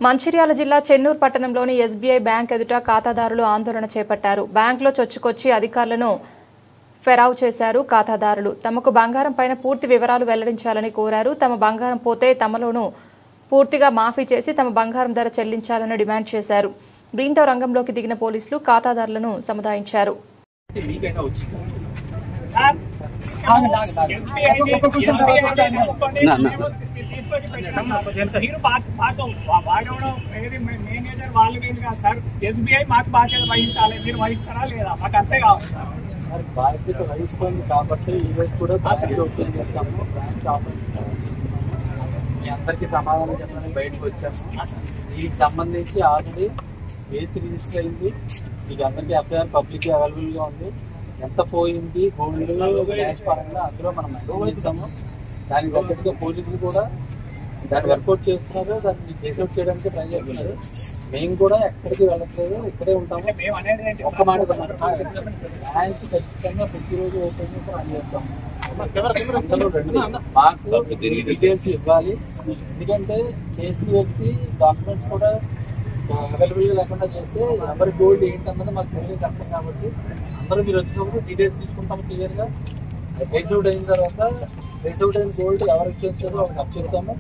మంచిర్యాల జిల్లా చెన్నూరు పట్టణంలోని SBI bank ఎదుట ఖాతాదారులు ఆందోళన చేపట్టారు. బ్యాంకులో చొచ్చుకొచ్చి అధికారులను ఫెరావు చేశారు. ఖాతాదారులు తమకు బంగారం పైన పూర్తి వివరాలు వెల్లడించాలని కోరారు. తమ బంగారం పోతే తమలోనూ పూర్తిగా మాఫీ చేసి తమ బంగారం ధర చెల్లించాలని డిమాండ్ చేశారు. దీంతో రంగంలోకి దిగిన పోలీసులు ఖాతాదారులను సముదాయించారు. మేనేజర్ వాళ్ళు కాదు సార్, ఎస్బీఐ మాకు బాధ్యత వహించాలి. మీరు వహిస్తారా లేదా? మాకు అంతే కావాలి సార్. బాధ్యత వహిస్తుంది కాబట్టి ఈరోజు కూడా బ్యాంక్ మీ అందరికీ సమాధానం చెప్పడానికి బయటకు వచ్చాము. దీనికి సంబంధించి ఆల్రెడీ కేసు రిజిస్టర్ అయింది. మీకు అందరికీ ఎఫ్ఐఆర్ పబ్లిక్ అవైలబుల్ గా ఉంది. ఎంత పోయింది గోల్డ్ క్యాష్ పరంగా అందులో మనం ఇచ్చాము. దానికి తగ్గట్టుగా పోలీసులు కూడా దాన్ని వర్కౌట్ చేస్తున్నారు. దాన్ని కేసౌట్ చేయడానికి ట్రై చేస్తున్నారు. మేము కూడా ఎక్కడికి వెళ్ళట్లేదు, ఇక్కడే ఉంటాము. ఒక్క మాట బ్యాంక్ ఖచ్చితంగా ప్రతిరోజు ఓపెన్ చేసి రన్ చేస్తాము. అందరూ రండి, మాకు డీటెయిల్స్ ఇవ్వాలి. ఎందుకంటే చేసిన వ్యక్తి డాక్యుమెంట్స్ కూడా అవైలబుల్ గా లేకుండా చేస్తే ఎవరి గోల్డ్ ఏంటన్నది మాకు తెలియదు కష్టం. కాబట్టి అందరూ మీరు వచ్చినప్పుడు డీటెయిల్స్ తీసుకుంటాము క్లియర్ గా. ట్రేస్ అవుట్ అయిన తర్వాత ట్రేస్ అవుట్ అయిన గోల్డ్ ఎవరు వచ్చేస్తారో వాళ్ళకి అప్ చెప్తాము.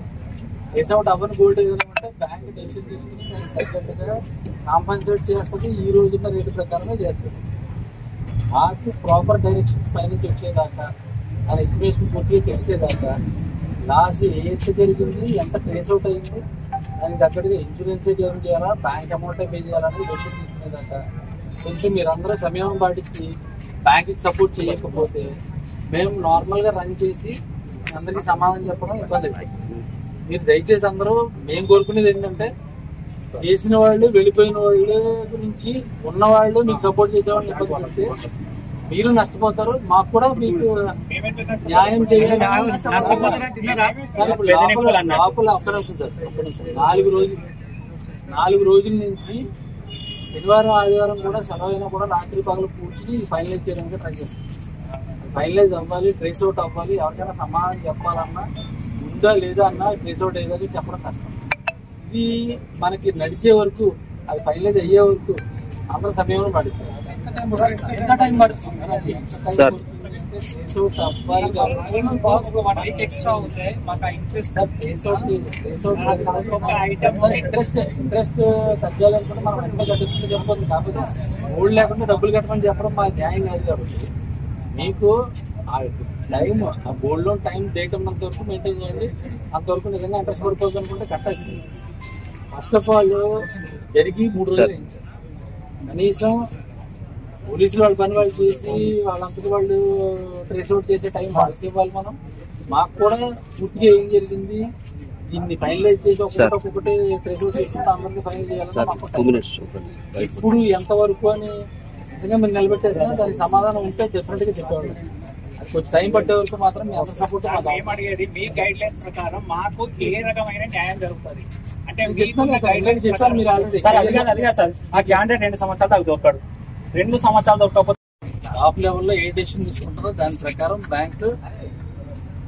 ట్రేస్ అవుట్ అవ్వని గోల్డ్ ఏదైనా ఉంటే బ్యాంక్ డెసిషన్ తీసుకుని దానికి తగ్గట్టుగా కాంపన్సేట్ చేస్తుంది. ఈ రోజున్న రేటు ప్రకారమే చేస్తుంది. మాకు ప్రాపర్ డైరెక్షన్స్ పైనుంచి వచ్చేదాకా దాని ఎస్టిమేషన్ పూర్తిగా తెలిసేదాకా లాస్ ఎంత జరిగింది, ఎంత ట్రేస్ అవుట్ అయింది, దానికి తగ్గట్టుగా ఇన్సూరెన్స్ క్లెయిమ్ చేయాలా, బ్యాంక్ అమౌంట్ పే చేయాలని డెసిషన్ తీసుకునేదాకా కొంచెం మీరందరూ సమయం పాటించి బ్యాంక్కి సపోర్ట్ చేయకపోతే మేము నార్మల్గా రన్ చేసి అందరికీ సమాధానం చెప్పడం ఇబ్బంది. మీరు దయచేసి అందరూ మేము కోరుకునేది ఏంటంటే చేసిన వాళ్ళు వెళ్ళిపోయిన వాళ్ళ గురించి ఉన్నవాళ్ళు మీకు సపోర్ట్ చేసేవాళ్ళు ఇబ్బంది పడితే మీరు నష్టపోతారు. మాకు కూడా మీకు న్యాయం చేయాలి. లోపల ఒక్క నిమిషం సార్, ఒక్క నిమిషం. 4 రోజుల నుంచి శనివారం ఆదివారం కూడా సెలవు కూడా రాత్రి పగలు కూర్చుని ఫైనలైజ్ చేయడానికి ట్రై చేస్తాం. ఫైనలైజ్ అవ్వాలి, ట్రేస్ అవుట్ అవ్వాలి. ఎవరికైనా సమాధానం చెప్పాలన్నా ఉందా లేదా అన్న ట్రేస్ అవుట్ అయ్యేది చెప్పడం కష్టం. ఇది మనకి నడిచే వరకు, అది ఫైనలైజ్ అయ్యే వరకు అందరూ సమయం పడుతుంది. ఎంత టైం పడుతుంది? ఇంట్రెస్ట్ తగ్గాలనుకుంటే మనం వెంటనే కట్టించుకుంటే చెప్పొద్దు. కాకపోతే గోల్డ్ లేకుండా డబ్బులు కట్టమని చెప్పడం మా న్యాయం కాదు. కాబట్టి మీకు ఆ టైం, ఆ గోల్డ్ లోన్ టైం డేట్ ఉన్నంత వరకు మెయింటైన్ చేయండి. అంతవరకు నిజంగా ఇంట్రెస్ట్ పడిపోతుంది అనుకుంటే కట్టచ్చు. ఫస్ట్ ఆఫ్ ఆల్ జరిగి 3 రోజులు కనీసం పోలీసులు వాళ్ళ పని వాళ్ళు చేసి వాళ్ళంతటి వాళ్ళు ట్రేస్ అవుట్ చేసే టైం వాళ్ళకి ఇవ్వాలి. మనం మాకు కూడా పూర్తిగా ఏం జరిగింది దీన్ని ఫైనలైజ్ చేసి ఒక్కొక్కటి ట్రేస్ అవుట్ చేసుకుంటే అందరికీ ఫైనల్ చేయాలి. ఇప్పుడు ఎంతవరకు అని నిజంగా మీరు నిలబెట్టారు. దానికి సమాధానం ఉంటే డెఫినెట్ గా చెప్పేవాళ్ళు. అది కొంచెం టైం పట్టే వరకు మాత్రం మీ అందరి సపోర్ట్. అడిగేది మీ గైడ్ లైన్స్ ప్రకారం మాకు ఏ రకమైన న్యాయం జరుగుతుంది అంటే చెప్పారు మీరు ఆల్రెడీ. సార్ ఆ క్యాండిడేట్ 2 సంవత్సరాలు దొరకడు. 2 సంవత్సరాలు దొరకకపోతే టాప్ లెవెల్లో ఏ డెసిషన్ తీసుకుంటారో దాని ప్రకారం బ్యాంక్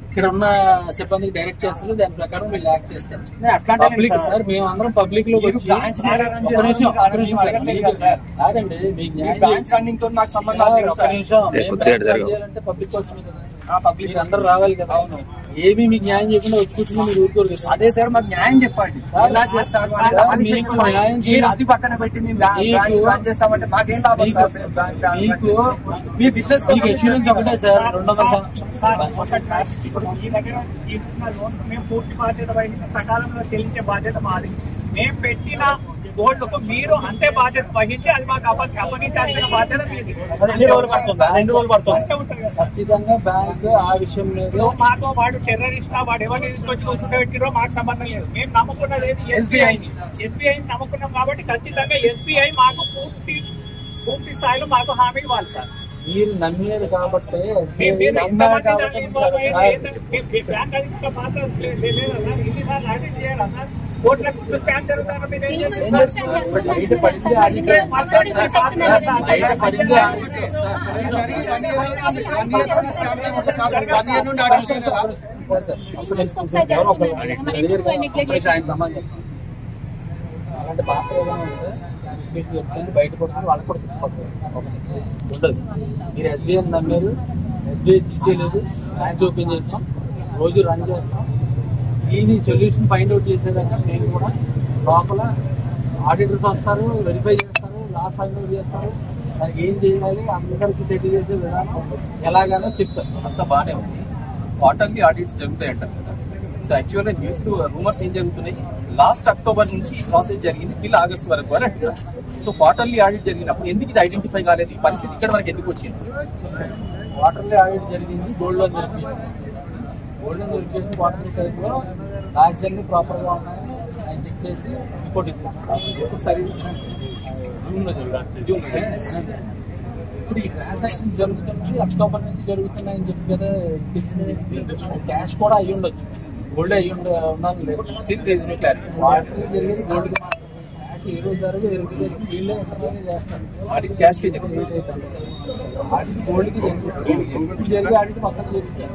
ఇక్కడ ఉన్న సిబ్బందికి డైరెక్ట్ చేస్తుంది. దాని ప్రకారం వీళ్ళు యాక్ట్ చేస్తారు. పబ్లిక్ సార్, మేము అందరం పబ్లిక్ లో వచ్చి కాదండి మీకు చేయాలంటే పబ్లిక్ కోసమే కదా. పబ్లిక్ అందరూ రావాలి కదా. ఏమి మీకు న్యాయం చెప్పినా వచ్చి కూర్చుని మీరు ఊరుకోరు కదా. అదే సార్ మాకు న్యాయం చెప్పండి. అది పక్కన పెట్టి చేస్తామంటే మాకేం లాభం? మీకు మీ బిజినెస్ ఇన్సూరెన్స్ ఒకటే సార్. 200 ఇప్పుడు ఈ దగ్గర తీసుకున్న లోన్ మేము పూర్తి బాధ్యత వహించి సకాలంలో చెల్లించే బాధ్యత మాది. మేము పెట్టిన గోల్డ్కు మీరు అంతే బాధ్యత వహించి అది మాకు అప్పగించాల్సిన బాధ్యత మీది. 2 రోజులు పడుతుంది ఖచ్చితంగా బ్యాంక్ ఆ విషయం మీద. మాకు వాడు టెర్రరిస్టా, వాడు ఎవరిని తీసుకొచ్చి కూర్చుంటే పెట్టిరో మాకు సంబంధం లేదు. మేము నమ్ముకున్నది ఎస్బీఐని నమ్ముకున్నాం. కాబట్టి ఖచ్చితంగా ఎస్బీఐ మాకు పూర్తి స్థాయిలో మాకు హామీ ఇవ్వాలి సార్. మీరు నమ్మేది కాబట్టి అలాంటి పాత్ర ఏదైనా ఉంటే మీకు చెప్తే బయట కొడుతుంది వాళ్ళకి కూడా తెచ్చిపోతుంది ఉండదు. మీరు ఎస్బీఐ నమ్మారు, ఎస్బీఐ తీసేయలేదు, బ్యాంక్ ఓపెన్ చేస్తాం, రోజు రన్ చేస్తాం. దీని సొల్యూషన్ ఫైండ్ అవుట్ చేసేదాకా నేను కూడా లోపల ఆడిటర్స్ వస్తారు, వెరిఫై చేస్తారు, లాస్ ఫైండ్ అవుట్ చేస్తారు, దానికి ఏం చేయాలి అందరికి సెటిల్ చేసే విధానం ఎలాగైనా చెప్తారు. అంతా బాగానే ఉంది. క్వార్టర్లీ ఆడిట్స్ జరుగుతాయి అంటారు కదా. సో యాక్చువల్గా న్యూస్ రూమర్స్ ఏం జరుగుతున్నాయి, లాస్ట్ అక్టోబర్ నుంచి ఈ ప్రాసెస్ జరిగింది టిల్ ఆగస్ట్ వరకు అని అంటున్నారు. సో క్వార్టర్లీ ఆడిట్ జరిగినప్పుడు ఎందుకు ఇది ఐడెంటిఫై కాలేదు, ఈ పరిస్థితి ఇక్కడ వరకు ఎందుకు వచ్చింది? క్వార్టర్లీ ఆడిట్ జరిగింది, gold loan verification. Gold loan verification quarterly టైంలో బ్యాగ్స్ అన్ని ప్రాపర్గా ఉన్నాయి అని చెక్ చేసి రిపోర్ట్ ఇచ్చారు. ఎప్పుడు సరే జూన్ ఇప్పుడు ఈ ట్రాన్సాక్షన్ జరుగుతుంది అక్టోబర్ నుంచి జరుగుతున్నాయని చెప్పి కదా తెలిసింది. క్యాష్ కూడా అయ్యి ఉండొచ్చు, గోల్డ్ అయ్యి ఉన్నారు లేదు, still there is no clarity. వాటికి జరిగేది గోల్డ్ క్యాష్ ఏ రోజు జరిగే వెరిఫికేషన్ వీళ్ళే ఎంతమంది చేస్తారు. ఆడిట్ క్యాష్ కి ఆడిట్ గోల్డ్కి జరిగే ఆడిట్ మొత్తం చేస్తారు.